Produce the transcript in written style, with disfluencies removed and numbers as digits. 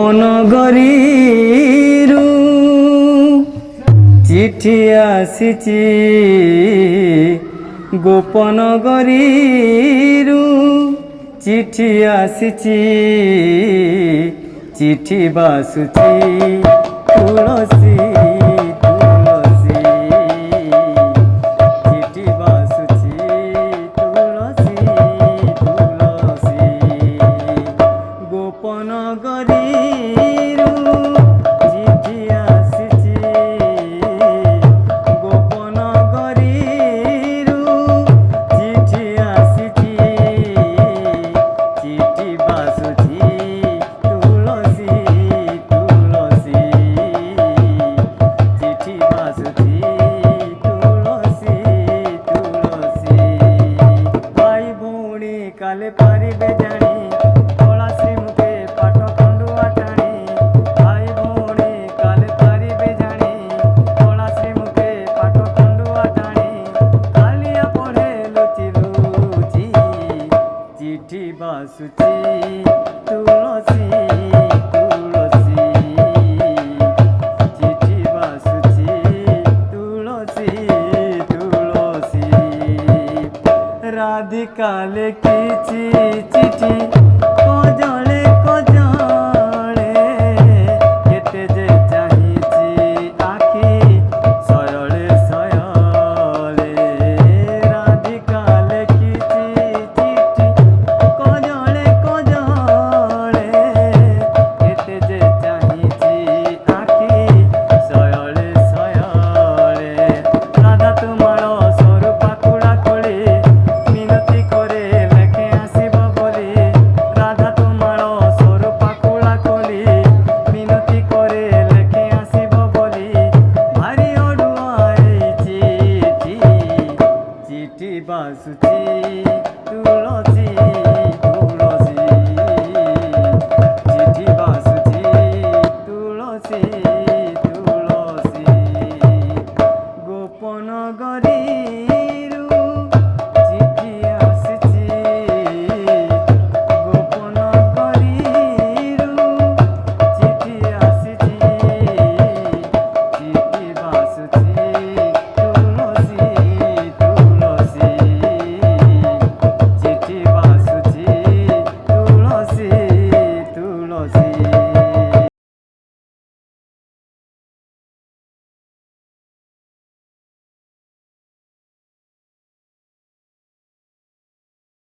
গোপন গরিরু চিঠি আসিছি, গোপন গরিরু চিঠি আসিছি, চিঠি বাসুছি তুলসী তুলসী, চিঠি বাসুছি তুলসী তুলসী, গোপন গরিরু চিঠি আসিছি, গোপন গরিরু চিঠি আসিছি, চিঠি বাসুছি তুলসী তুলসী, চিঠি বাসুছি তুলসী তুলসী। ভাই ভৌণী কালে পারিবে জানি, কলা শ্রীমুখে পাঠ খণ্ডুয়া টানি, ভাই ভৌণী কালে পারিবে জানি, কলা শ্রীমুখে পাঠ খণ্ডুয়া টানি, কালিয়া পড়ে লুচি লুচি, চিঠি বাসুছি তুলসী তুলসী, চিঠি বাসুছি তুলসী তুলসী। রাধিকা লেখিছি চিঠি কজলে কজলে, কেতে যে চাহিছি আখি সয়লে সয়লে, রাধিকা লেখিছি চিঠি কজলে কজলে, কেতে যে চাহিছি আখি সয়লে সয়লে। রাধা তোমার সরু পাকুড়া কলি মিনতি করে লেখে আসিব বলি, রাধা তোমার সরু পাকুড়া কলি মিনতি করে লেখে আসিব বলি, ভারি অড়ুয়া এই চিঠি, চিঠি বাসুছি তুলসী